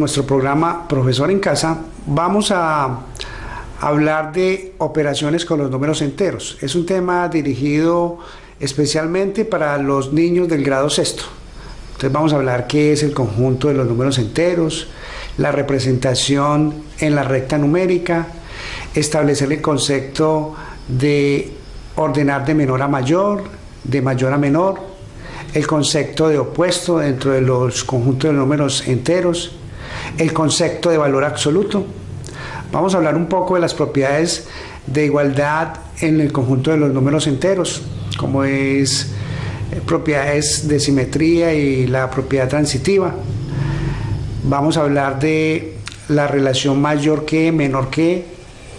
nuestro programa Profesor en Casa vamos a hablar de operaciones con los números enteros. Es un tema dirigido especialmente para los niños del grado sexto. Entonces vamos a hablar qué es el conjunto de los números enteros, la representación en la recta numérica, establecer el concepto de ordenar de menor a mayor, de mayor a menor, el concepto de opuesto dentro de los conjuntos de números enteros, el concepto de valor absoluto. Vamos a hablar un poco de las propiedades de igualdad en el conjunto de los números enteros, como es propiedades de simetría y la propiedad transitiva. Vamos a hablar de la relación mayor que, menor que,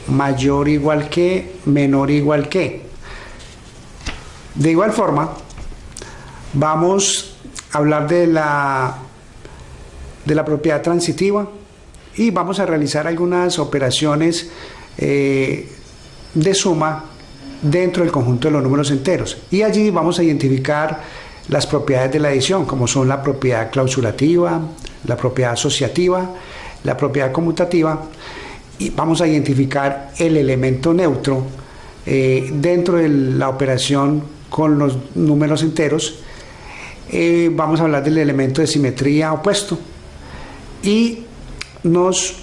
mayor igual que, menor igual que. De igual forma, vamos a hablar de la propiedad transitiva y vamos a realizar algunas operaciones de suma dentro del conjunto de los números enteros, y allí vamos a identificar las propiedades de la adición, como son la propiedad clausurativa, la propiedad asociativa, la propiedad conmutativa, y vamos a identificar el elemento neutro dentro de la operación con los números enteros. Vamos a hablar del elemento de simetría opuesto y nos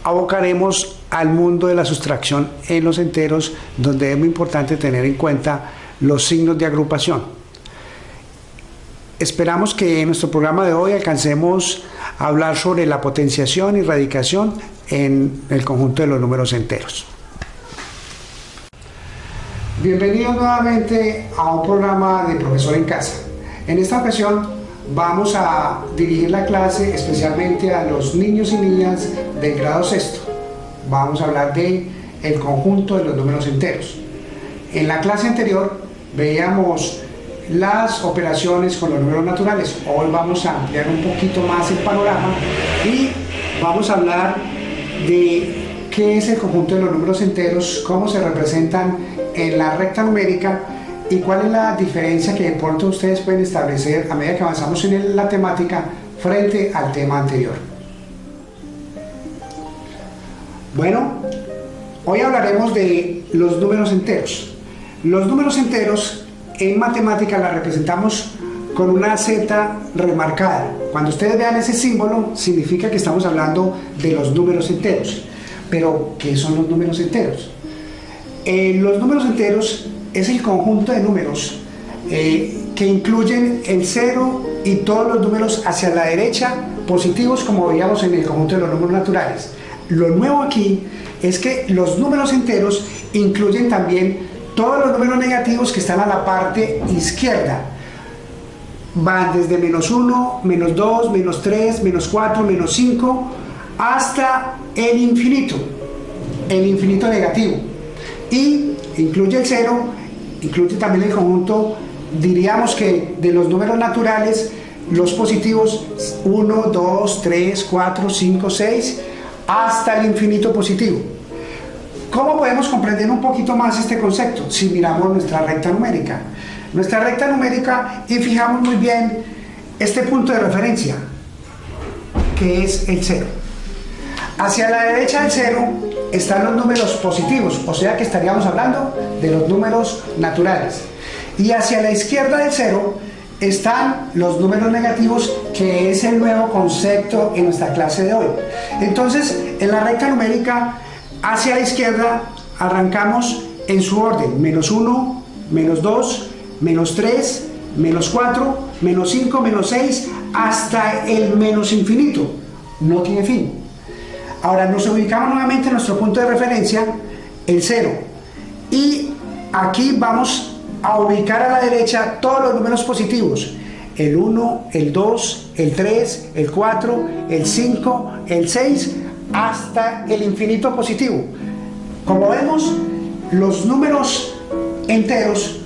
abocaremos al mundo de la sustracción en los enteros, donde es muy importante tener en cuenta los signos de agrupación. Esperamos que en nuestro programa de hoy alcancemos a hablar sobre la potenciación y radicación en el conjunto de los números enteros. Bienvenidos nuevamente a un programa de Profesor en Casa. En esta ocasión vamos a dirigir la clase especialmente a los niños y niñas del grado sexto. Vamos a hablar de el conjunto de los números enteros. En la clase anterior veíamos las operaciones con los números naturales. Hoy vamos a ampliar un poquito más el panorama y vamos a hablar de qué es el conjunto de los números enteros, cómo se representan en la recta numérica y cuál es la diferencia que de pronto ustedes pueden establecer a medida que avanzamos en la temática frente al tema anterior. Bueno, hoy hablaremos de los números enteros. Los números enteros en matemática la representamos con una Z remarcada. Cuando ustedes vean ese símbolo, significa que estamos hablando de los números enteros. Pero, ¿qué son los números enteros? Los números enteros es el conjunto de números que incluyen el 0 y todos los números hacia la derecha positivos, como veíamos en el conjunto de los números naturales. Lo nuevo aquí es que los números enteros incluyen también todos los números negativos que están a la parte izquierda. Van desde -1, -2, -3, -4, -5 hasta el infinito negativo. Y incluye el 0, incluye también el conjunto, diríamos que de los números naturales, los positivos 1, 2, 3, 4, 5, 6, hasta el infinito positivo. ¿Cómo podemos comprender un poquito más este concepto? Si miramos nuestra recta numérica. Nuestra recta numérica y fijamos muy bien este punto de referencia, que es el 0. Hacia la derecha del 0 están los números positivos, o sea que estaríamos hablando de los números naturales. Y hacia la izquierda del 0 están los números negativos, que es el nuevo concepto en nuestra clase de hoy. Entonces, en la recta numérica, hacia la izquierda arrancamos en su orden: -1, -2, -3, -4, -5, -6, hasta el menos infinito. No tiene fin. Ahora nos ubicamos nuevamente en nuestro punto de referencia, el 0. Y aquí vamos a ubicar a la derecha todos los números positivos: el 1, el 2, el 3, el 4, el 5, el 6, hasta el infinito positivo. Como vemos, los números enteros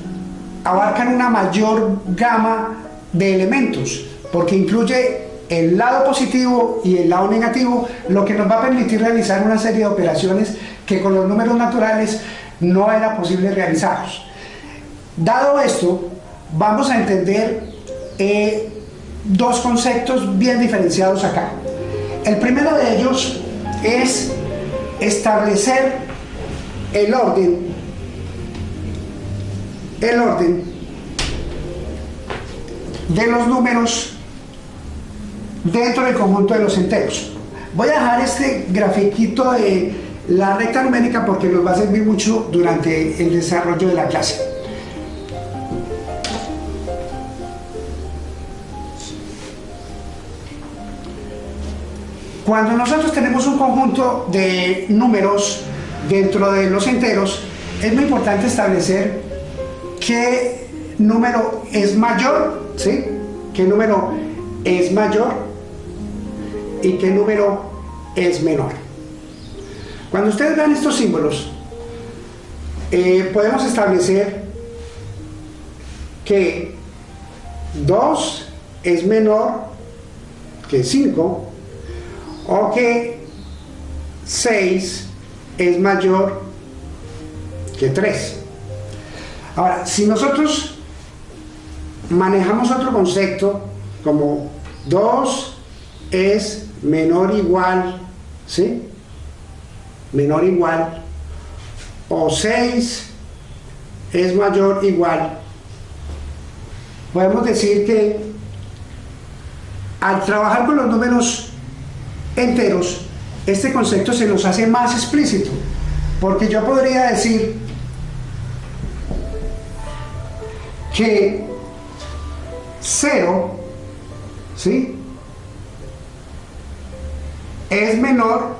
abarcan una mayor gama de elementos, porque incluye el lado positivo y el lado negativo, lo que nos va a permitir realizar una serie de operaciones que con los números naturales no era posible realizarlos. Dado esto, vamos a entender dos conceptos bien diferenciados acá. El primero de ellos es establecer el orden de los números dentro del conjunto de los enteros. Voy a dejar este grafiquito de la recta numérica porque nos va a servir mucho durante el desarrollo de la clase. Cuando nosotros tenemos un conjunto de números dentro de los enteros, es muy importante establecer qué número es mayor, ¿sí? ¿Qué número es mayor y qué número es menor? Cuando ustedes vean estos símbolos, podemos establecer que 2 es menor que 5 o que 6 es mayor que 3. Ahora, si nosotros manejamos otro concepto como 2 es menor o igual, ¿sí? Menor o igual, o 6 es mayor o igual, podemos decir que al trabajar con los números enteros, este concepto se nos hace más explícito, porque yo podría decir que 0, ¿sí?, es menor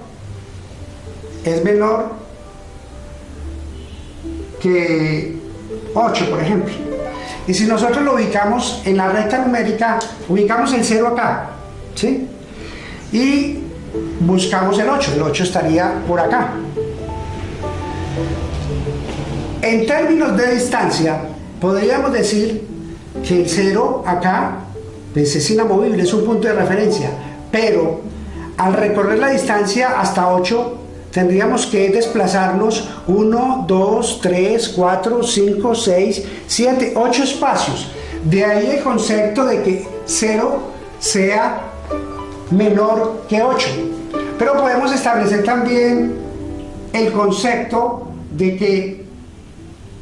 que 8, por ejemplo. Y si nosotros lo ubicamos en la recta numérica, ubicamos el 0 acá, ¿sí?, y buscamos el 8 estaría por acá. En términos de distancia, podríamos decir que el 0 acá pues es inamovible, es un punto de referencia, pero al recorrer la distancia hasta 8 tendríamos que desplazarnos 1, 2, 3, 4, 5, 6, 7, 8 espacios. De ahí el concepto de que 0 sea menor que 8. Pero podemos establecer también el concepto de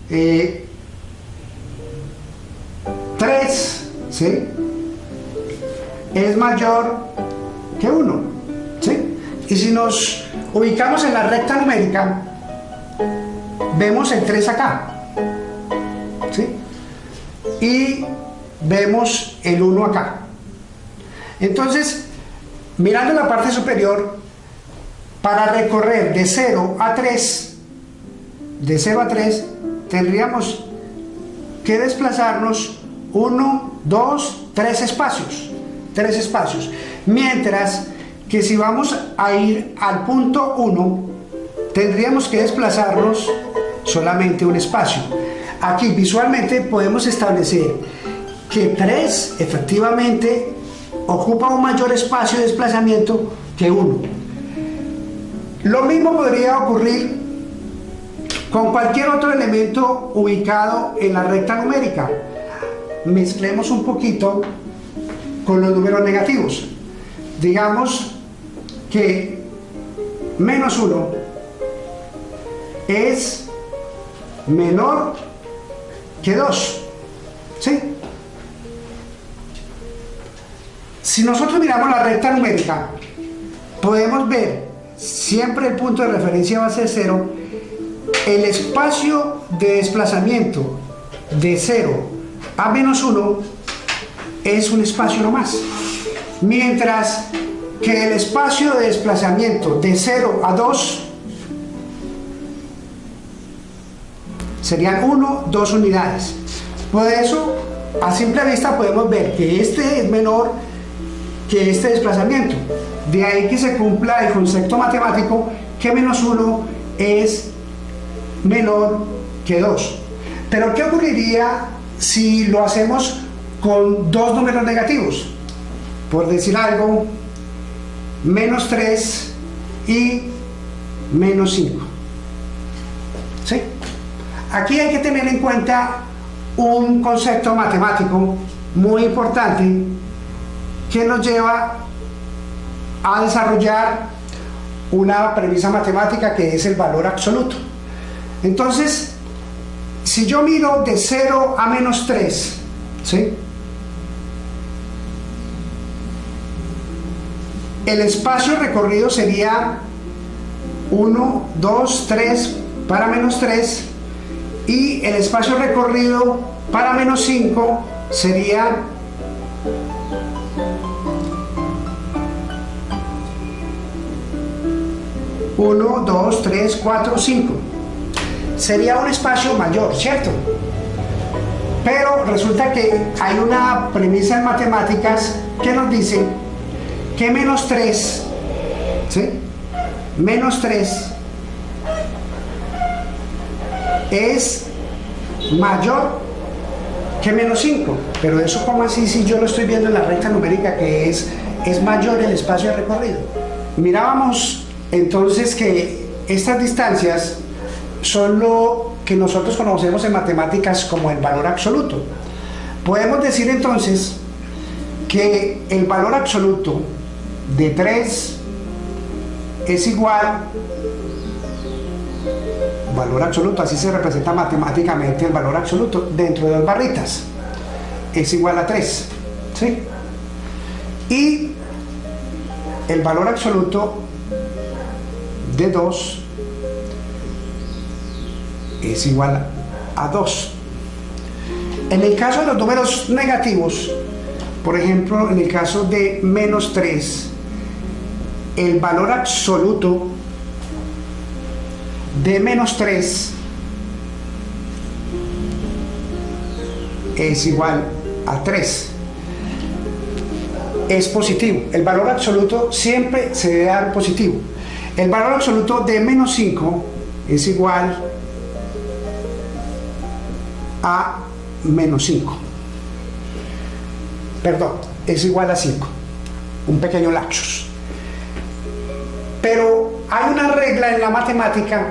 que 3, ¿sí?, es mayor que 1, ¿sí? Y si nos ubicamos en la recta numérica, vemos el 3 acá, ¿sí?, y vemos el 1 acá. Entonces, mirando la parte superior, para recorrer de 0 a 3, tendríamos que desplazarnos 1, 2, 3 espacios, mientras que si vamos a ir al punto 1, tendríamos que desplazarnos solamente un espacio. Aquí visualmente podemos establecer que 3 efectivamente ocupa un mayor espacio de desplazamiento que 1. Lo mismo podría ocurrir con cualquier otro elemento ubicado en la recta numérica. Mezclemos un poquito con los números negativos. Digamos que menos 1 es menor que 2, ¿sí? Si nosotros miramos la recta numérica, podemos ver, siempre el punto de referencia va a ser 0, el espacio de desplazamiento de 0 a menos 1 es un espacio nomás, mientras que el espacio de desplazamiento de 0 a 2 serían 1, 2 unidades. Por eso, a simple vista podemos ver que este es menor que este desplazamiento. De ahí que se cumpla el concepto matemático que menos 1 es menor que 2. Pero ¿qué ocurriría si lo hacemos con dos números negativos? Por decir algo, menos 3 y menos 5. ¿Sí? Aquí hay que tener en cuenta un concepto matemático muy importante que nos lleva a desarrollar una premisa matemática que es el valor absoluto. Entonces, si yo miro de 0 a menos 3, ¿sí?, el espacio recorrido sería 1, 2, 3 para menos 3, y el espacio recorrido para menos 5 sería 1, 2, 3, 4, 5. Sería un espacio mayor, ¿cierto? Pero resulta que hay una premisa en matemáticas que nos dice que menos 3, ¿sí?, menos 3 es mayor que menos 5. Pero eso, ¿cómo así? Si yo lo estoy viendo en la recta numérica, que es mayor el espacio de recorrido. Mirábamos entonces que estas distancias son lo que nosotros conocemos en matemáticas como el valor absoluto. Podemos decir entonces que el valor absoluto de 3 es igual, valor absoluto, así se representa matemáticamente el valor absoluto dentro de 2 barritas, es igual a 3, ¿sí? Y el valor absoluto de 2 es igual a 2. En el caso de los números negativos, por ejemplo, en el caso de menos 3, el valor absoluto de menos 3 es igual a 3. Es positivo. El valor absoluto siempre se debe dar positivo. El valor absoluto de menos 5 es igual a menos 5. Perdón, es igual a 5. Un pequeño lapsus. Pero hay una regla en la matemática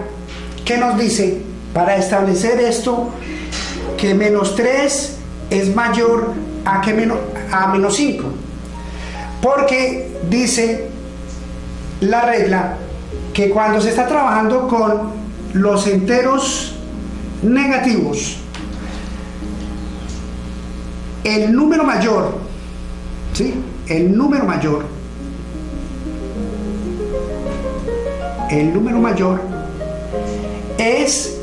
que nos dice, para establecer esto, que menos 3 es mayor a menos 5. Porque dice la regla que cuando se está trabajando con los enteros negativos, el número mayor, ¿sí?, el número mayor es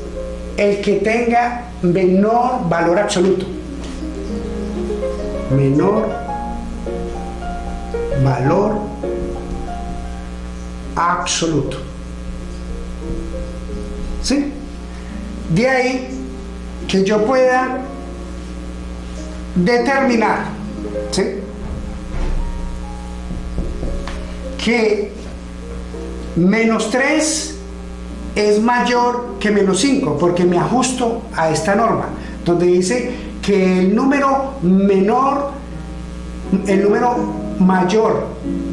el que tenga menor valor absoluto. Menor valor absoluto. ¿Sí? De ahí que yo pueda determinar, ¿sí?, que menos 3 es mayor que menos 5, porque me ajusto a esta norma, donde dice que el número mayor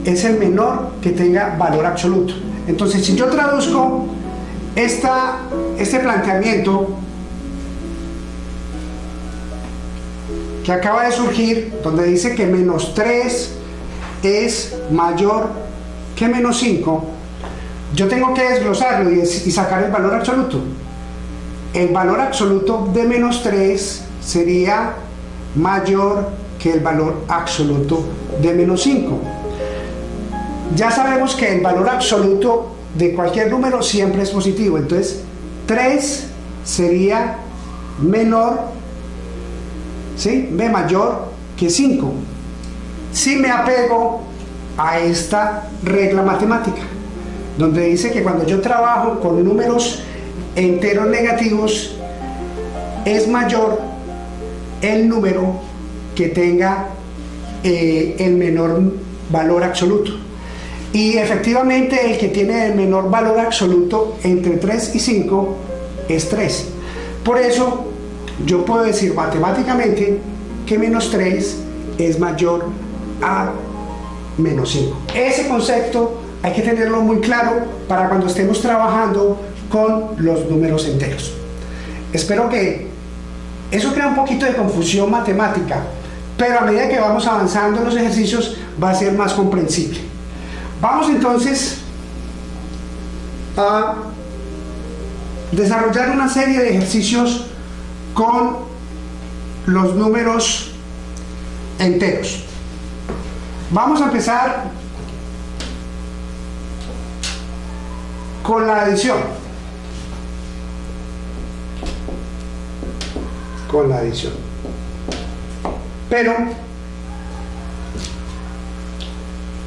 es el menor que tenga valor absoluto. Entonces, si yo traduzco este planteamiento que acaba de surgir, donde dice que menos 3 es mayor que menos 5, yo tengo que desglosarlo y sacar el valor absoluto. El valor absoluto de menos 3 sería mayor que el valor absoluto de menos 5. Ya sabemos que el valor absoluto de cualquier número siempre es positivo, entonces 3 sería menor, ¿sí?, mayor que 5. Si me apego a esta regla matemática, donde dice que cuando yo trabajo con números enteros negativos, es mayor el número que tenga el menor valor absoluto. Y efectivamente el que tiene el menor valor absoluto entre 3 y 5 es 3. Por eso yo puedo decir matemáticamente que menos 3 es mayor a menos 5. Ese concepto hay que tenerlo muy claro para cuando estemos trabajando con los números enteros. Espero que eso crea un poquito de confusión matemática, pero a medida que vamos avanzando en los ejercicios va a ser más comprensible. Vamos entonces a desarrollar una serie de ejercicios con los números enteros. Vamos a empezar con la adición. Pero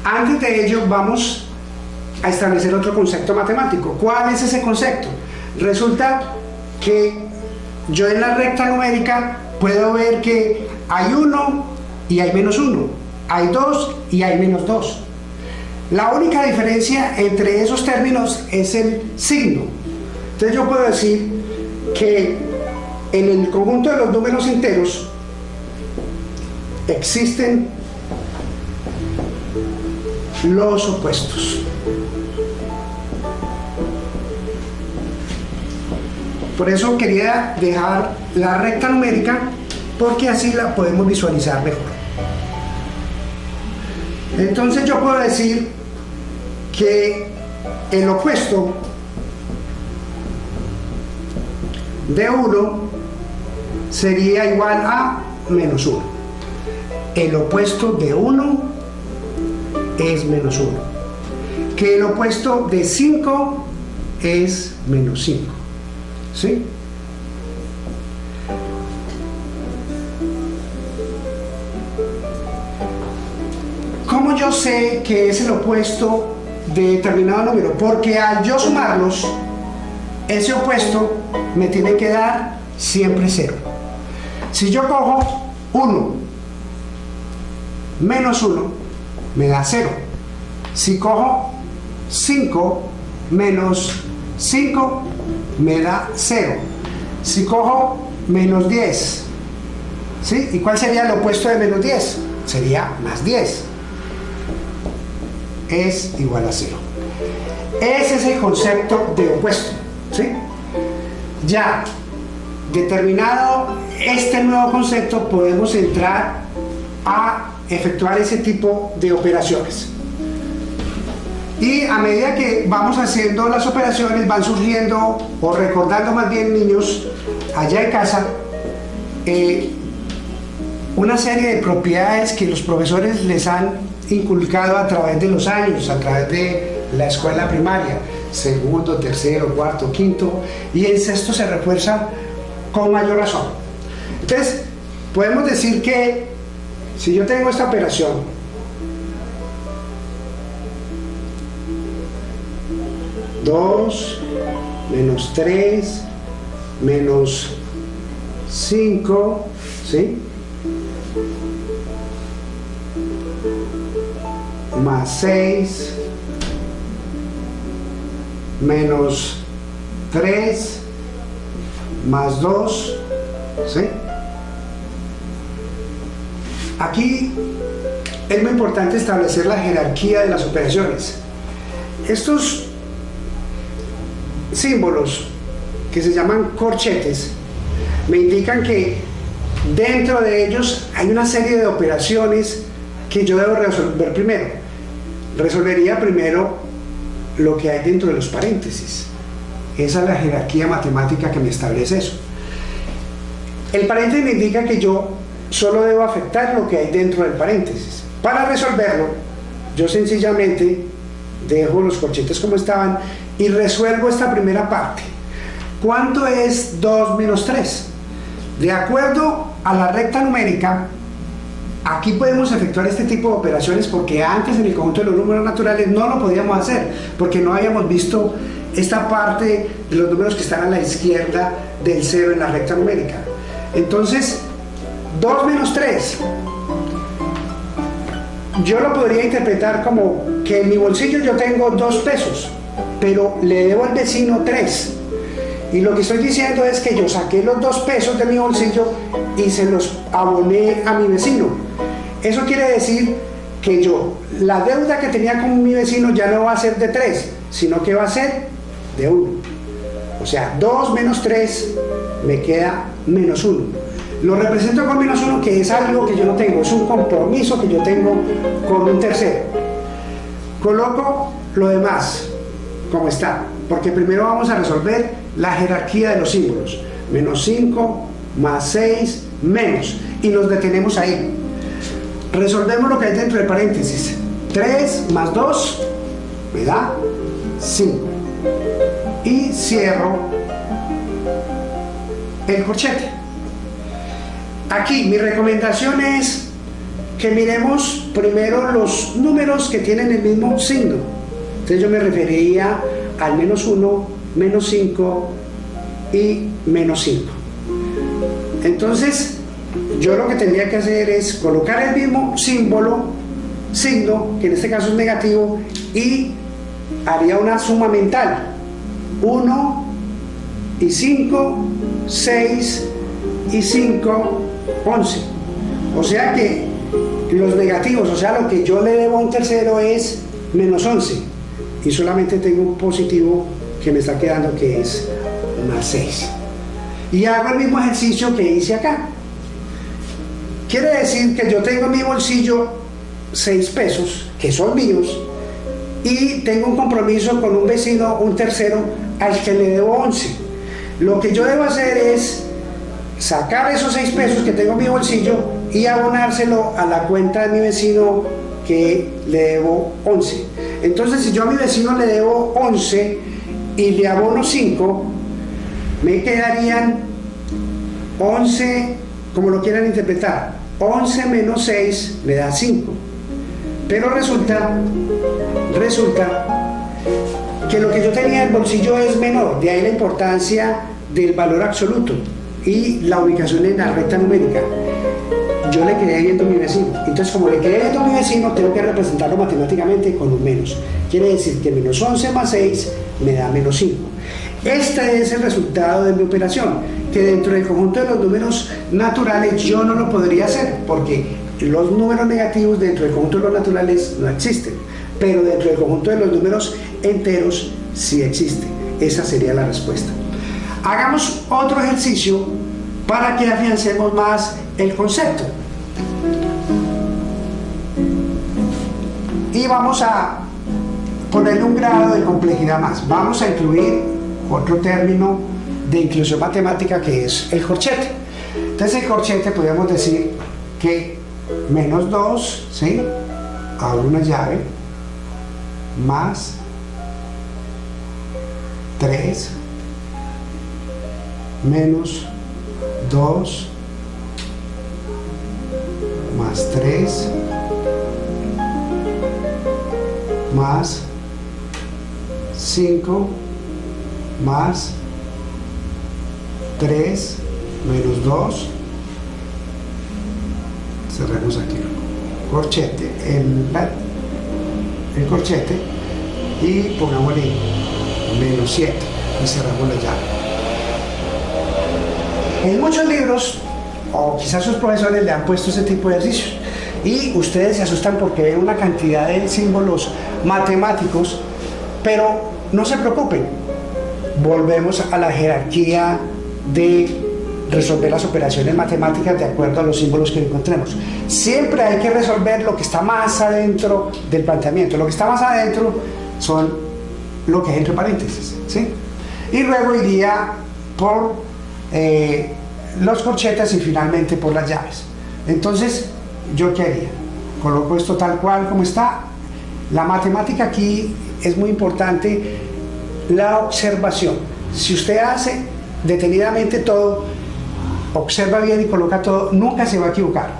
antes de ello vamos a establecer otro concepto matemático. ¿Cuál es ese concepto? Resulta que yo en la recta numérica puedo ver que hay 1 y hay menos 1, hay 2 y hay menos 2. La única diferencia entre esos términos es el signo. Entonces yo puedo decir que en el conjunto de los números enteros existen los opuestos. Por eso quería dejar la recta numérica, porque así la podemos visualizar mejor. Entonces yo puedo decir que el opuesto de 1 sería igual a menos 1. El opuesto de 1 es menos 1. Que el opuesto de 5 es menos 5. ¿Sí? ¿Cómo yo sé que es el opuesto de determinado número? Porque al yo sumarlos, ese opuesto me tiene que dar siempre 0. Si yo cojo 1 menos 1, me da 0. Si cojo 5 menos 5, me da 0. Si cojo menos 10, ¿sí? ¿Y cuál sería el opuesto de menos 10? Sería más 10. Es igual a 0. Ese es el concepto de opuesto, ¿sí? Ya determinado este nuevo concepto, podemos entrar a efectuar ese tipo de operaciones. Y a medida que vamos haciendo las operaciones, van surgiendo, o recordando más bien, niños, allá en casa, una serie de propiedades que los profesores les han inculcado a través de los años, a través de la escuela primaria, segundo, tercero, cuarto, quinto, y en sexto se refuerza con mayor razón. Entonces, podemos decir que si yo tengo esta operación, 2 menos 3 menos 5, ¿sí? Más 6 menos 3 más 2, ¿sí? Aquí es muy importante establecer la jerarquía de las operaciones. Estos símbolos, que se llaman corchetes, me indican que dentro de ellos hay una serie de operaciones que yo debo resolver primero. Resolvería primero lo que hay dentro de los paréntesis. Esa es la jerarquía matemática que me establece eso. El paréntesis me indica que yo solo debo afectar lo que hay dentro del paréntesis. Para resolverlo, yo sencillamente dejo los corchetes como estaban y resuelvo esta primera parte. ¿Cuánto es 2 menos 3? De acuerdo a la recta numérica, aquí podemos efectuar este tipo de operaciones, porque antes en el conjunto de los números naturales no lo podíamos hacer, porque no habíamos visto esta parte de los números que están a la izquierda del 0 en la recta numérica. Entonces, 2 menos 3, yo lo podría interpretar como que en mi bolsillo yo tengo 2 pesos, pero le debo al vecino 3. Y lo que estoy diciendo es que yo saqué los 2 pesos de mi bolsillo y se los aboné a mi vecino. Eso quiere decir que yo, la deuda que tenía con mi vecino ya no va a ser de 3, sino que va a ser de 1. O sea, 2 menos 3 me queda menos 1. Lo represento con menos 1, que es algo que yo no tengo, es un compromiso que yo tengo con un tercero. Coloco lo demás como está, porque primero vamos a resolver la jerarquía de los símbolos. Menos 5, más 6, menos. Y nos detenemos ahí. Resolvemos lo que hay dentro del paréntesis. 3 más 2 me da 5. Y cierro el corchete. Aquí mi recomendación es que miremos primero los números que tienen el mismo signo. Entonces yo me referiría al menos 1, menos 5 y menos 5. Entonces yo lo que tendría que hacer es colocar el mismo signo, que en este caso es negativo, y haría una suma mental. 1 y 5, 6 y 5, 11. O sea que los negativos, o sea lo que yo le debo a un tercero es menos 11. Y solamente tengo un positivo que me está quedando, que es más 6. Y hago el mismo ejercicio que hice acá. Quiere decir que yo tengo en mi bolsillo 6 pesos, que son míos, y tengo un compromiso con un vecino, un tercero, al que le debo 11. Lo que yo debo hacer es sacar esos 6 pesos que tengo en mi bolsillo y abonárselo a la cuenta de mi vecino, que le debo 11. Entonces, si yo a mi vecino le debo 11 y le abono 5, me quedarían 11, como lo quieran interpretar. 11 menos 6 me da 5. Pero resulta que lo que yo tenía en el bolsillo es menor, de ahí la importancia del valor absoluto y la ubicación en la recta numérica. Yo le quedé viendo a mi vecino. Entonces, como le quedé viendo a mi vecino, tengo que representarlo matemáticamente con un menos. Quiere decir que menos 11 más 6 me da menos 5. Este es el resultado de mi operación, que dentro del conjunto de los números naturales yo no lo podría hacer, porque los números negativos dentro del conjunto de los naturales no existen, pero dentro del conjunto de los números enteros sí existe. Esa sería la respuesta. Hagamos otro ejercicio para que afiancemos más el concepto. Y vamos a ponerle un grado de complejidad más. Vamos a incluir otro término de inclusión matemática, que es el corchete. Entonces el corchete podríamos decir que menos 2, ¿sí? Abro una llave, más 3, menos 2, más 3, más 5, más 3, menos 2, cerremos aquí corchete, el corchete, y pongámosle menos 7 y cerramos la llave. En muchos libros, o quizás sus profesores, le han puesto ese tipo de ejercicios y ustedes se asustan porque ven una cantidad de símbolos matemáticos, pero no se preocupen, volvemos a la jerarquía de resolver las operaciones matemáticas de acuerdo a los símbolos que encontremos. Siempre hay que resolver lo que está más adentro del planteamiento. Lo que está más adentro son lo que es entre paréntesis, ¿sí? Y luego iría por los corchetes y finalmente por las llaves. Entonces, ¿yo qué haría? Coloco esto tal cual como está. La matemática aquí es muy importante, la observación. Si usted hace detenidamente todo, observa bien y coloca todo, nunca se va a equivocar.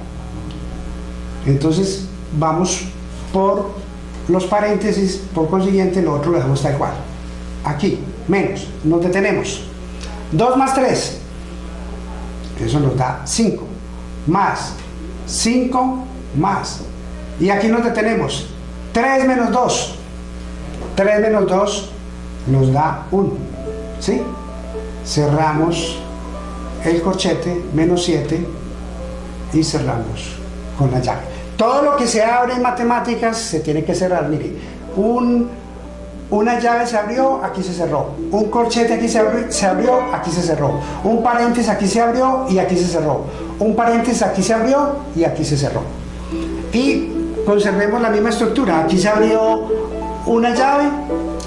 Entonces vamos por los paréntesis, por consiguiente lo otro lo dejamos tal cual. Aquí, menos, nos detenemos. 2 más 3, eso nos da 5, más 5, más, y aquí nos detenemos. 3 menos 2, 3 menos 2 nos da 1, ¿sí? Cerramos el corchete, menos 7, y cerramos con la llave. Todo lo que se abre en matemáticas se tiene que cerrar. Mire, una llave se abrió, aquí se cerró. Un corchete aquí se abrió, aquí se cerró. Un paréntesis aquí se abrió y aquí se cerró. Un paréntesis aquí se abrió y aquí se cerró. Y conservemos la misma estructura. Aquí se abrió una llave,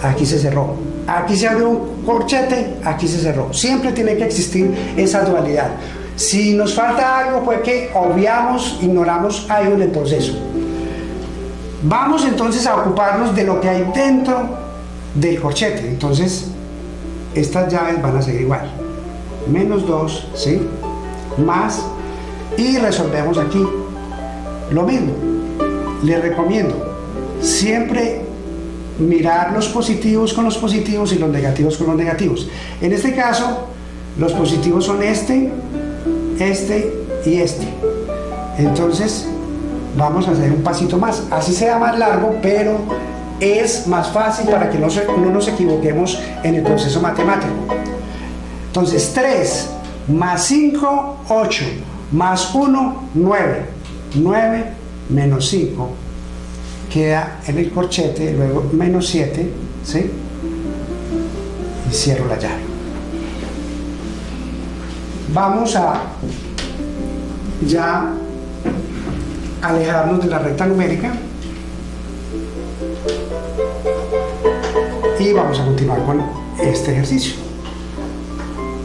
aquí se cerró. Aquí se abrió un corchete, aquí se cerró. Siempre tiene que existir esa dualidad. Si nos falta algo, pues que obviamos, ignoramos algo en el proceso. Vamos entonces a ocuparnos de lo que hay dentro del corchete. Entonces, estas llaves van a ser igual. -2, ¿sí? Más, y resolvemos aquí lo mismo. Les recomiendo siempre mirar los positivos con los positivos y los negativos con los negativos. En este caso, los positivos son este y este. Entonces, vamos a hacer un pasito más. Así sea más largo, pero es más fácil para que no nos equivoquemos en el proceso matemático. Entonces, 3 más 5, 8, más 1, 9. 9 menos 5 queda en el corchete, luego -7, ¿sí? Y cierro la llave. Vamos a ya alejarnos de la recta numérica y vamos a continuar con este ejercicio.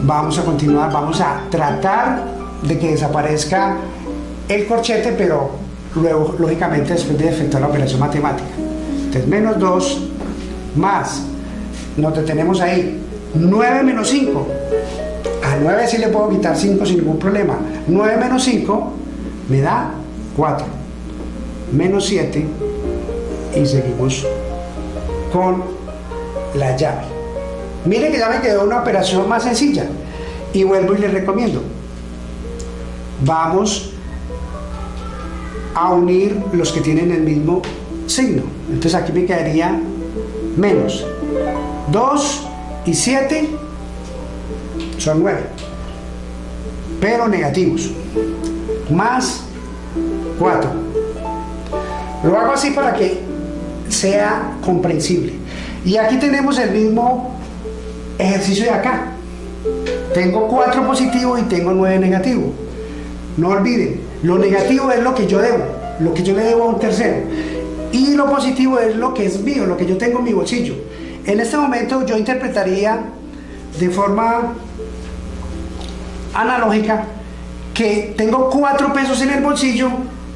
Vamos a continuar, vamos a tratar de que desaparezca el corchete, pero luego, lógicamente, después de efectuar la operación matemática. Entonces, -2 más, nos detenemos ahí, 9 menos 5. A 9 sí le puedo quitar 5 sin ningún problema. 9 menos 5 me da 4. Menos 7 y seguimos con la llave. Mire que ya me quedó una operación más sencilla y vuelvo y les recomiendo. Vamos a unir los que tienen el mismo signo. Entonces aquí me quedaría menos 2 y 7 son 9, pero negativos, más 4. Lo hago así para que sea comprensible. Y aquí tenemos el mismo ejercicio de acá. Tengo 4 positivos y tengo 9 negativos. No olviden, lo negativo es lo que yo debo, lo que yo le debo a un tercero. Y lo positivo es lo que es mío, lo que yo tengo en mi bolsillo. En este momento yo interpretaría de forma analógica que tengo 4 pesos en el bolsillo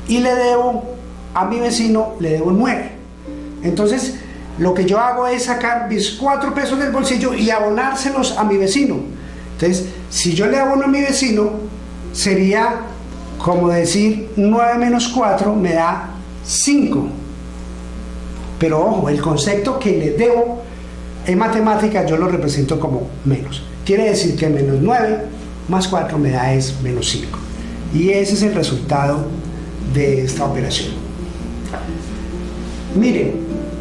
y le debo a mi vecino, le debo 9. Entonces, lo que yo hago es sacar mis 4 pesos del bolsillo y abonárselos a mi vecino. Entonces, si yo le abono a mi vecino, sería como decir 9 menos 4 me da 5. Pero ojo, el concepto que le debo en matemáticas yo lo represento como menos. Quiere decir que menos 9 más 4 me da es menos 5. Y ese es el resultado de esta operación. Miren,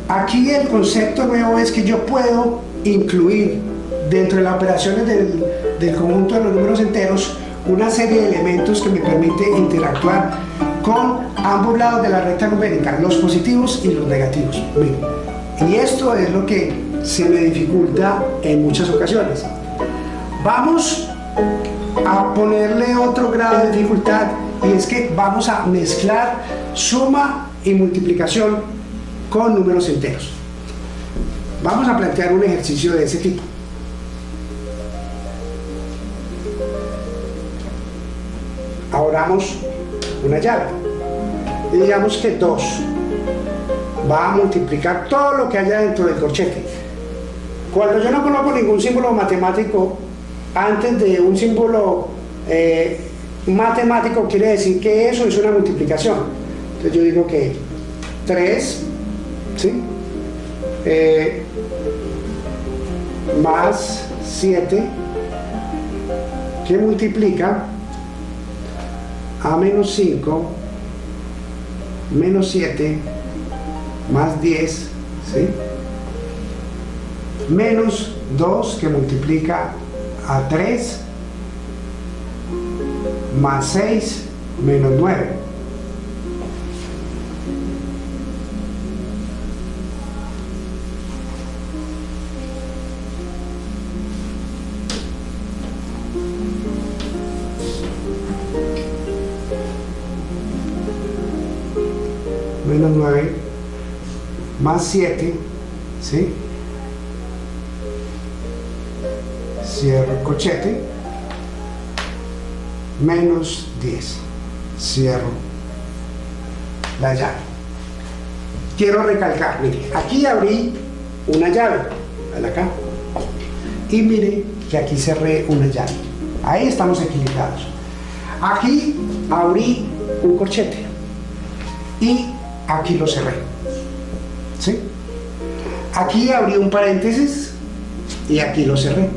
aquí el concepto nuevo es que yo puedo incluir dentro de las operaciones del conjunto de los números enteros una serie de elementos que me permite interactuar con ambos lados de la recta numérica, los positivos y los negativos. Miren, y esto es lo que se me dificulta en muchas ocasiones. Vamos a ponerle otro grado de dificultad, y es que vamos a mezclar suma y multiplicación con números enteros. Vamos a plantear un ejercicio de ese tipo. Abramos una llave y digamos que 2 va a multiplicar todo lo que haya dentro del corchete. Cuando yo no coloco ningún símbolo matemático antes de un símbolo matemático, quiere decir que eso es una multiplicación. Entonces yo digo que 3, ¿sí? Más 7 que multiplica a menos 5 menos 7 más 10, ¿sí? Menos 2 que multiplica a 3 más 6 menos 9. Menos 9 más 7 ¿sí? Cierro el corchete, menos 10, cierro la llave. Quiero recalcar, mire, aquí abrí una llave, acá, y mire que aquí cerré una llave, ahí estamos equilibrados. Aquí abrí un corchete y aquí lo cerré, ¿sí? Aquí abrí un paréntesis y aquí lo cerré.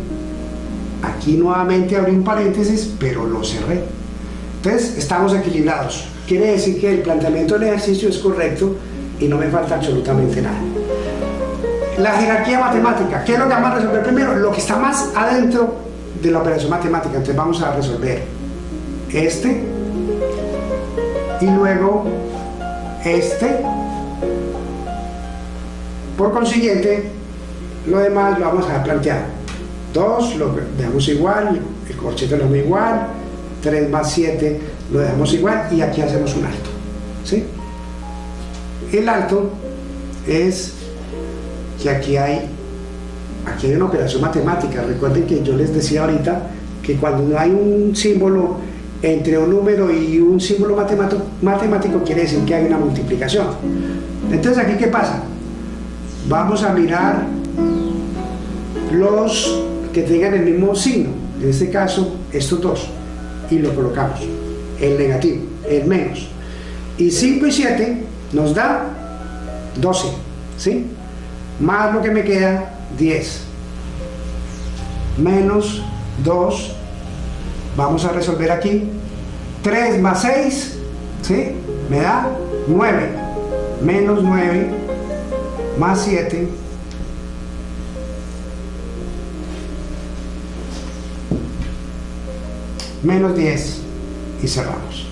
Aquí nuevamente abrí un paréntesis, pero lo cerré. Entonces estamos equilibrados. Quiere decir que el planteamiento del ejercicio es correcto y no me falta absolutamente nada. La jerarquía matemática, ¿qué es lo que vamos a resolver primero? Lo que está más adentro de la operación matemática. Entonces vamos a resolver este y luego este. Por consiguiente, lo demás lo vamos a plantear. 2 lo dejamos igual, el corchete lo dejamos igual, 3 más 7 lo dejamos igual y aquí hacemos un alto, ¿sí? El alto es que aquí hay una operación matemática. Recuerden que yo les decía ahorita que cuando no hay un símbolo entre un número y un símbolo matemático quiere decir que hay una multiplicación. Entonces aquí ¿qué pasa? Vamos a mirar los que tengan el mismo signo, en este caso estos dos, y lo colocamos, el negativo, el menos, y 5 y 7 nos da 12, ¿sí? Más lo que me queda 10, menos 2, vamos a resolver aquí, 3 más 6, ¿sí? Me da 9, menos 9, más 7, menos 10 y cerramos.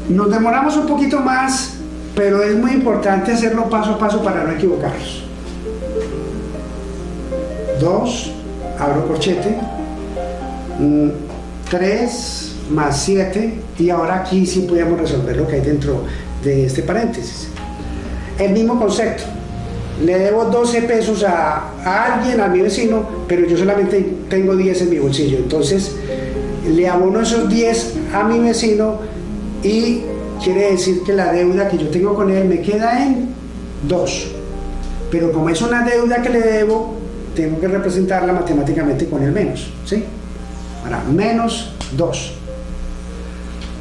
Nos demoramos un poquito más, pero es muy importante hacerlo paso a paso para no equivocarnos. 2, abro corchete, 3 más 7 y ahora aquí sí podemos resolver lo que hay dentro de este paréntesis. El mismo concepto. Le debo 12 pesos a alguien, a mi vecino, pero yo solamente tengo 10 en mi bolsillo. Entonces, le abono esos 10 a mi vecino y quiere decir que la deuda que yo tengo con él me queda en 2. Pero como es una deuda que le debo, tengo que representarla matemáticamente con el menos, ¿sí? Ahora, menos 2.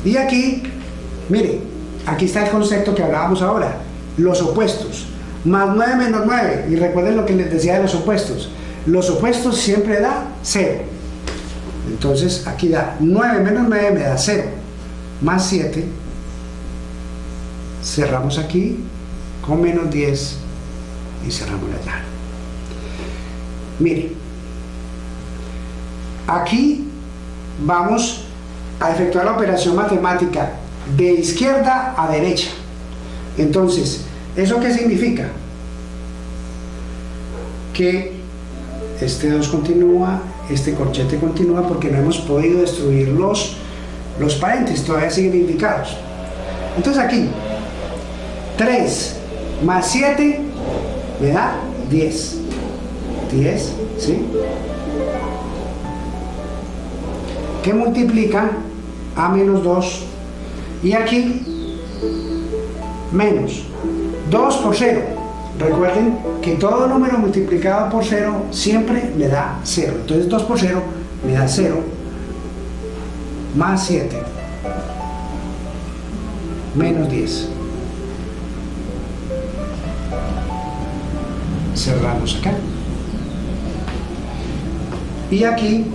Y aquí, mire, aquí está el concepto que hablábamos ahora, los opuestos. Más 9 menos 9, y recuerden lo que les decía de los opuestos siempre da 0. Entonces aquí da 9 menos 9 me da 0, más 7, cerramos aquí con menos 10 y cerramos la llave. Mire, aquí vamos a efectuar la operación matemática de izquierda a derecha. Entonces, ¿eso qué significa? Que este 2 continúa, este corchete continúa porque no hemos podido destruir los paréntesis, todavía siguen indicados. Entonces aquí, 3 más 7 me da 10. 10, ¿sí? Que multiplica a menos 2 y aquí menos 2 por 0. Recuerden que todo número multiplicado por 0 siempre me da 0. Entonces 2 por 0 me da 0, más 7, menos 10. Cerramos acá. Y aquí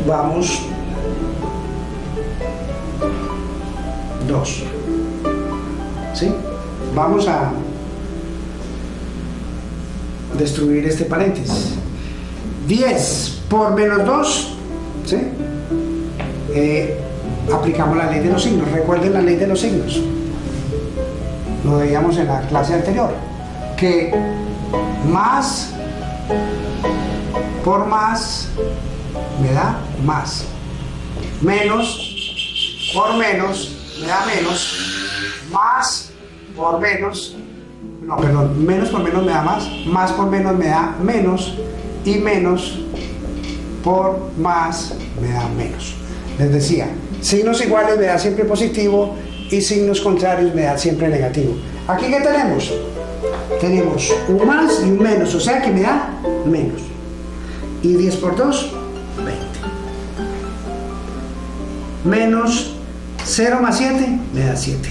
vamos 2. ¿Sí? Vamos a destruir este paréntesis. 10 por menos 2, ¿sí? Aplicamos la ley de los signos. Recuerden la ley de los signos. Lo veíamos en la clase anterior. Que más por más me da más. Menos por menos me da menos. Más por menos no, perdón, menos por menos me da más por menos me da menos, y menos por más me da menos. Les decía, signos iguales me da siempre positivo y signos contrarios me da siempre negativo. Aquí, ¿qué tenemos? Tenemos un más y un menos, o sea que me da menos. Y 10 por 2, 20. Menos 0 más 7 me da 7.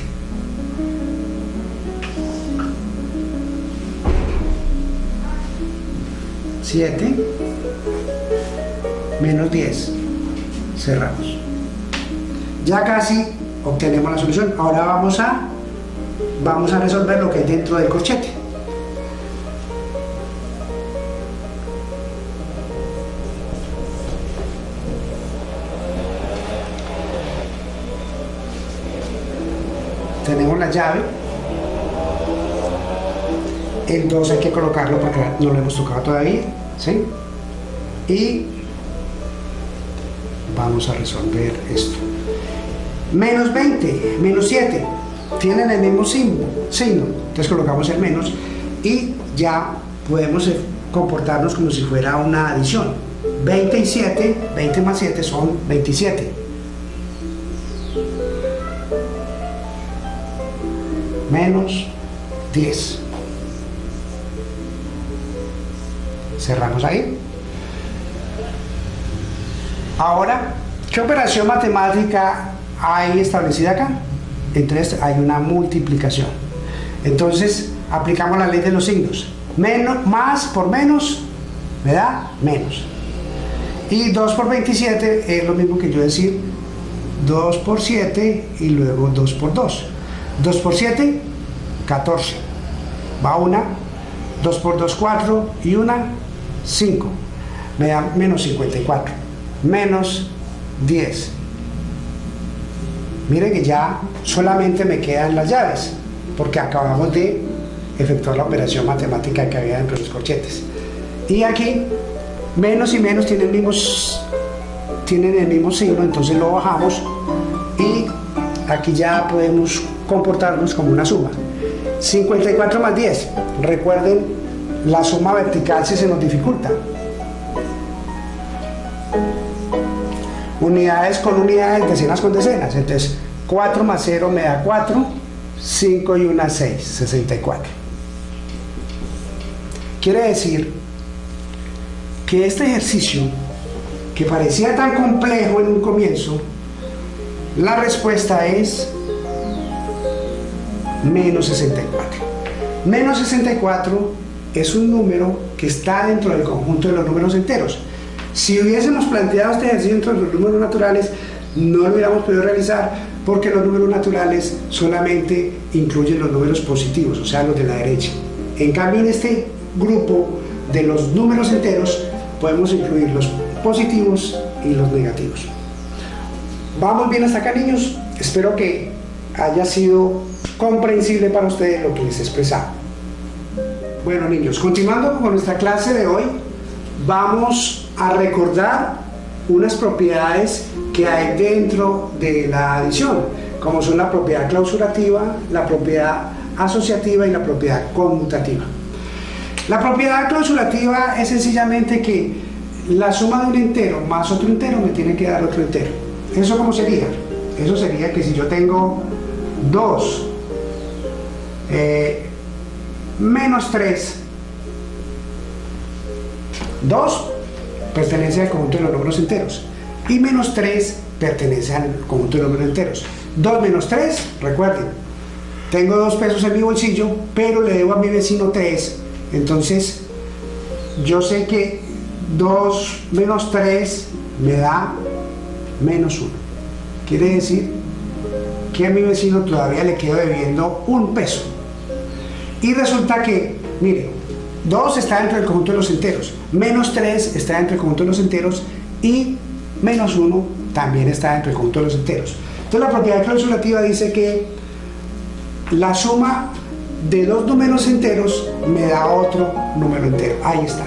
Menos 10. Cerramos. Ya casi obtenemos la solución. Ahora vamos a resolver lo que hay dentro del corchete. Tenemos la llave. El 2 hay que colocarlo porque no lo hemos tocado todavía, ¿sí? Y vamos a resolver esto. Menos 20, menos 7, tienen el mismo signo, entonces colocamos el menos y ya podemos comportarnos como si fuera una adición. 20 y 7, 20 más 7 son 27. Menos 10. Cerramos ahí. Ahora, ¿qué operación matemática hay establecida acá? Entonces hay una multiplicación. Entonces aplicamos la ley de los signos. Más por menos me da menos. Y 2 por 27 es lo mismo que yo decir 2 por 7 y luego 2 por 2. 2 por 7, 14. Va una. 2 por 2, 4 y una, 5. Me da menos 54. Menos 10. Miren que ya solamente me quedan las llaves, porque acabamos de efectuar la operación matemática que había dentro de los corchetes. Y aquí, menos y menos tienen el mismo signo, entonces lo bajamos y aquí ya podemos comportarnos como una suma. 54 más 10, recuerden, la suma vertical si se nos dificulta. Unidades con unidades, decenas con decenas. Entonces 4 más 0 me da 4, 5 y 1, 6, 64. Quiere decir que este ejercicio, que parecía tan complejo en un comienzo, la respuesta es menos 64. Menos 64 es un número que está dentro del conjunto de los números enteros. Si hubiésemos planteado este ejercicio dentro de los números naturales, no lo hubiéramos podido realizar porque los números naturales solamente incluyen los números positivos, o sea, los de la derecha. En cambio, en este grupo de los números enteros podemos incluir los positivos y los negativos. ¿Vamos bien hasta acá, niños? Espero que haya sido comprensible para ustedes lo que les he expresado. Bueno, niños, continuando con nuestra clase de hoy, vamos a recordar unas propiedades que hay dentro de la adición, como son la propiedad clausurativa, la propiedad asociativa y la propiedad conmutativa. La propiedad clausurativa es sencillamente que la suma de un entero más otro entero me tiene que dar otro entero. ¿Eso cómo sería? Eso sería que si yo tengo 2 menos 3, 2 pertenece al conjunto de los números enteros y menos 3 pertenece al conjunto de los números enteros. 2 menos 3, recuerden, tengo 2 pesos en mi bolsillo, pero le debo a mi vecino 3, entonces yo sé que 2 menos 3 me da menos 1. Quiere decir que a mi vecino todavía le quedo debiendo 1 peso. Y resulta que, mire, 2 está dentro del conjunto de los enteros, menos 3 está dentro del conjunto de los enteros y menos 1 también está dentro del conjunto de los enteros. Entonces la propiedad clausurativa dice que la suma de 2 números enteros me da otro número entero. Ahí está.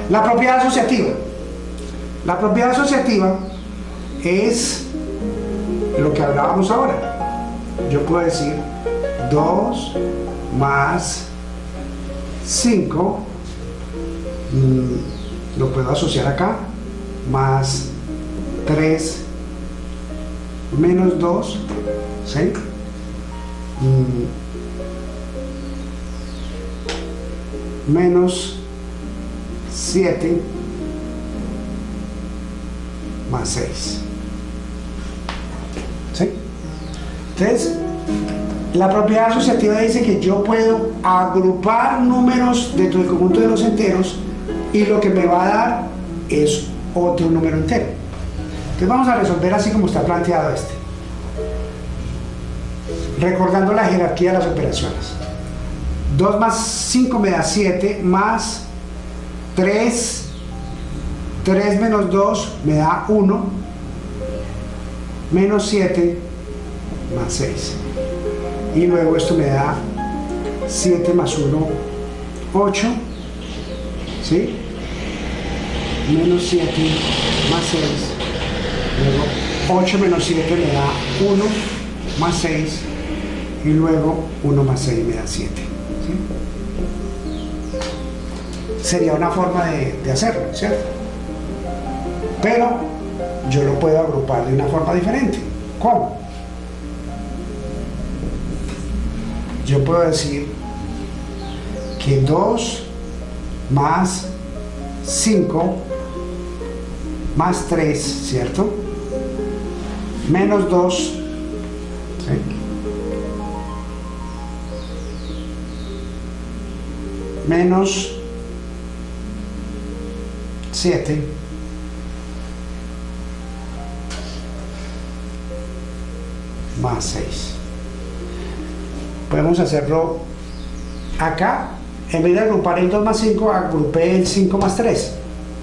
La propiedad asociativa. La propiedad asociativa es lo que hablábamos ahora. Yo puedo decir 2 más 5, lo puedo asociar acá, más 3 menos 2, ¿sí? Menos 7 más 6, ¿sí? Entonces, la propiedad asociativa dice que yo puedo agrupar números dentro del conjunto de los enteros y lo que me va a dar es otro número entero. Entonces vamos a resolver así como está planteado este, recordando la jerarquía de las operaciones. 2 más 5 me da 7, más 3 menos 2 me da 1, menos 7 más 6. Y luego esto me da 7 más 1, 8, ¿sí? Menos 7 más 6. Luego 8 menos 7 me da 1 más 6. Y luego 1 más 6 me da 7. ¿Sí? Sería una forma de hacerlo, ¿cierto? Pero yo lo puedo agrupar de una forma diferente. ¿Cómo? Yo puedo decir que 2 más 5 más 3, ¿cierto? Menos 2, ¿sí? Menos 7 más 6. Podemos hacerlo acá. En vez de agrupar el 2 más 5, agrupé el 5 más 3.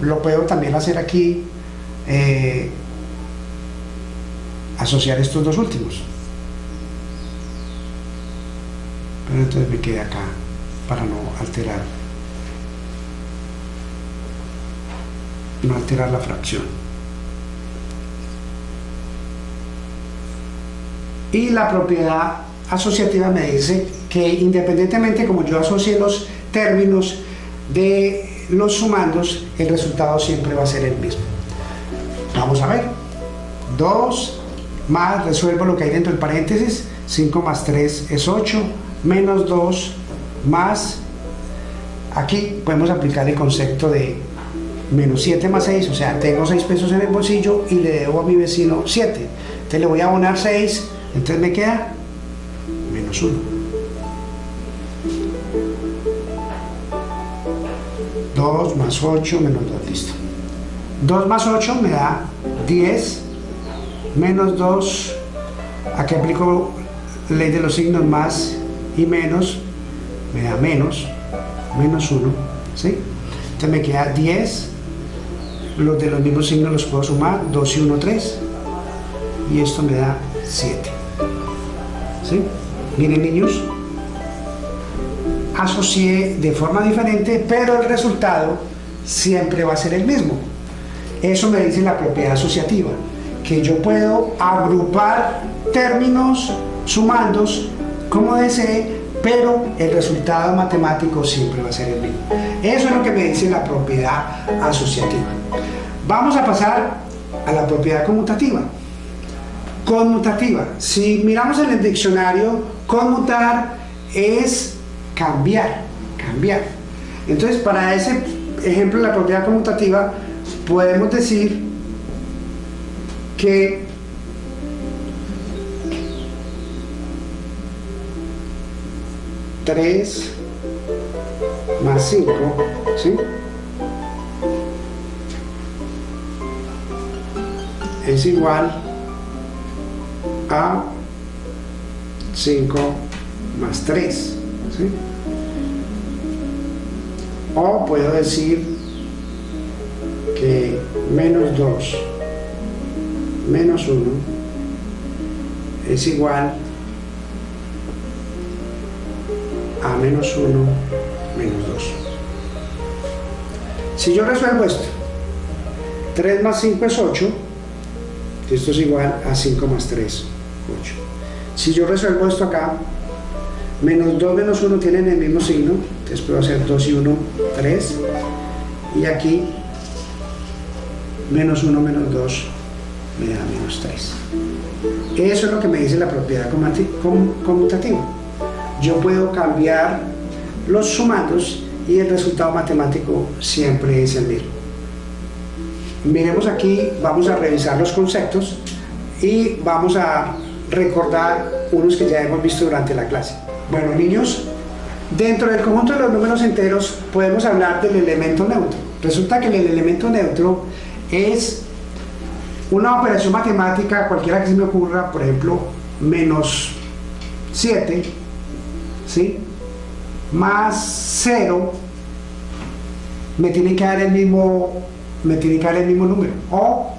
Lo puedo también hacer aquí, asociar estos dos últimos. Pero entonces me quedé acá para no alterar la fracción. Y la propiedad asociativa me dice que independientemente como yo asocie los términos de los sumandos, el resultado siempre va a ser el mismo. Vamos a ver. 2 más, resuelvo lo que hay dentro del paréntesis, 5 más 3 es 8, menos 2 más, aquí podemos aplicar el concepto de menos 7 más 6, o sea, tengo 6 pesos en el bolsillo y le debo a mi vecino 7, entonces le voy a abonar 6, entonces me queda menos 1. 2 más 8 menos 2, listo. 2 más 8 me da 10, menos 2, aquí aplico ley de los signos, más y menos, me da menos 1, ¿sí? Entonces me queda 10, los de los mismos signos los puedo sumar, 2 y 1, 3, y esto me da 7, ¿sí? Miren, niños, asocié de forma diferente, pero el resultado siempre va a ser el mismo. Eso me dice la propiedad asociativa, que yo puedo agrupar términos, sumandos, como desee, pero el resultado matemático siempre va a ser el mismo. Eso es lo que me dice la propiedad asociativa. Vamos a pasar a la propiedad conmutativa. Conmutativa, si miramos en el diccionario, conmutar es cambiar. Entonces, para ese ejemplo de la propiedad conmutativa, podemos decir que tres más 5, ¿sí? Es igual a 5 más 3, ¿sí? O puedo decir que menos 2 menos 1 es igual a menos 1 menos 2. Si yo resuelvo esto, 3 más 5 es 8, esto es igual a 5 más 3, 8. Si yo resuelvo esto acá, Menos 2 menos 1 tienen el mismo signo, entonces puedo hacer 2 y 1, 3, y aquí menos 1 menos 2 me da menos 3. Eso es lo que me dice la propiedad conmutativa. Yo puedo cambiar los sumandos y el resultado matemático siempre es el mismo. Miremos aquí, vamos a revisar los conceptos y vamos a recordar unos que ya hemos visto durante la clase. Bueno, niños, dentro del conjunto de los números enteros podemos hablar del elemento neutro. Resulta que el elemento neutro es una operación matemática cualquiera que se me ocurra, por ejemplo, menos 7, ¿sí? Más 0 me tiene que dar el mismo número, o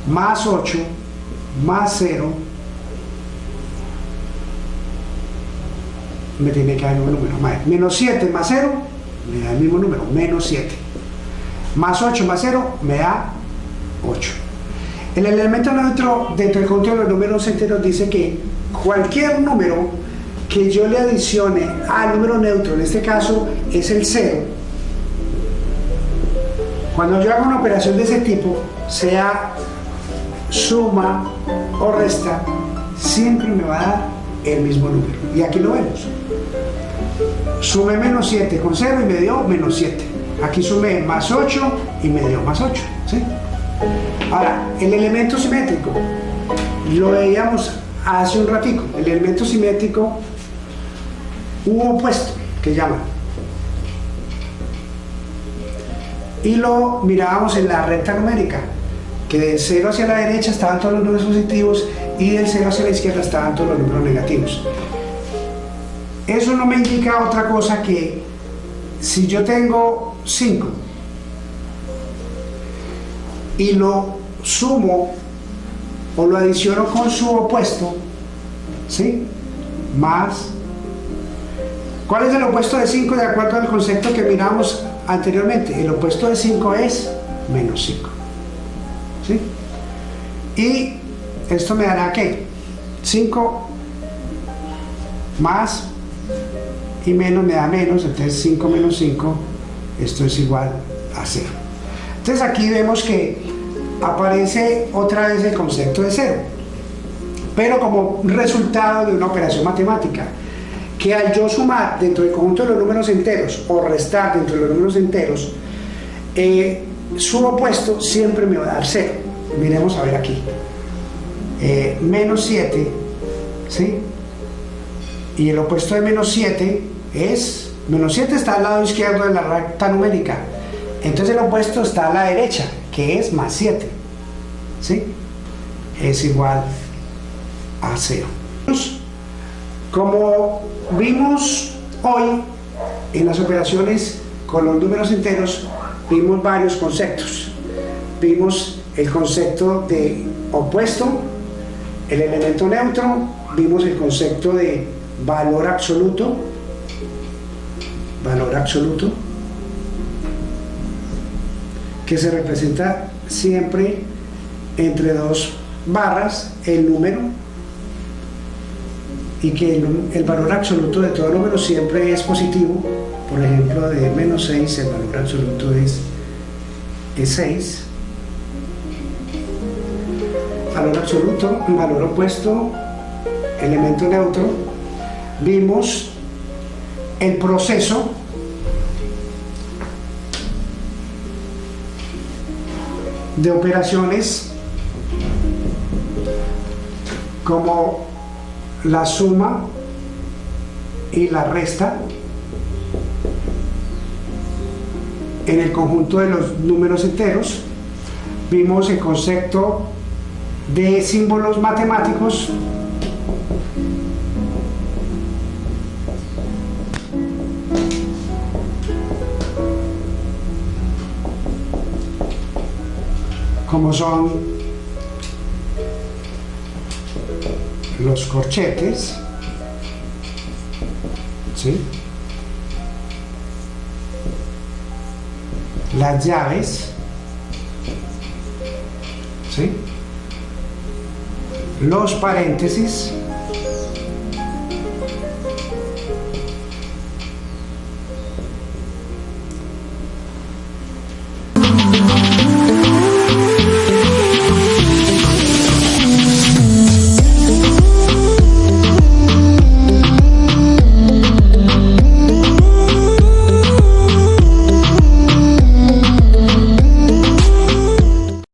más 8 más 0 me tiene que dar el mismo número. Menos 7 más 0 me da el mismo número, menos 7. Más 8 más 0 me da 8. El elemento neutro dentro del conjunto de los números enteros dice que cualquier número que yo le adicione al número neutro, en este caso es el 0, cuando yo hago una operación de ese tipo, sea suma o resta, siempre me va a dar el mismo número. Y aquí lo vemos. Sumé menos 7 con 0 y me dio menos 7. Aquí sumé más 8 y me dio más 8, ¿sí? Ahora, el elemento simétrico, lo veíamos hace un ratico. El elemento simétrico u opuesto, que llaman. Y lo mirábamos en la recta numérica, que del 0 hacia la derecha estaban todos los números positivos y del 0 hacia la izquierda estaban todos los números negativos. Eso no me indica otra cosa que si yo tengo 5 y lo sumo o lo adiciono con su opuesto, ¿sí? Más. ¿Cuál es el opuesto de 5 de acuerdo al concepto que miramos anteriormente? El opuesto de 5 es menos 5, ¿sí? Y esto me dará ¿qué? 5 más y menos me da menos, entonces 5 menos 5, esto es igual a 0. Entonces aquí vemos que aparece otra vez el concepto de 0, pero como resultado de una operación matemática, que al yo sumar dentro del conjunto de los números enteros o restar dentro de los números enteros, su opuesto siempre me va a dar 0. Miremos a ver aquí. Menos 7, ¿sí? Y el opuesto de menos 7 es, menos 7 está al lado izquierdo de la recta numérica, entonces el opuesto está a la derecha, que es más 7, ¿sí? Es igual a 0. Como vimos hoy en las operaciones con los números enteros, vimos varios conceptos. Vimos el concepto de opuesto, el elemento neutro, vimos el concepto de valor absoluto, que se representa siempre entre dos barras el número, y que el valor absoluto de todo número siempre es positivo. Por ejemplo, de menos 6 el valor absoluto es 6. Valor absoluto, valor opuesto, elemento neutro. Vimos el proceso de operaciones como la suma y la resta en el conjunto de los números enteros. Vimos el concepto de símbolos matemáticos, como son los corchetes, ¿sí? Las llaves, ¿sí? Los paréntesis,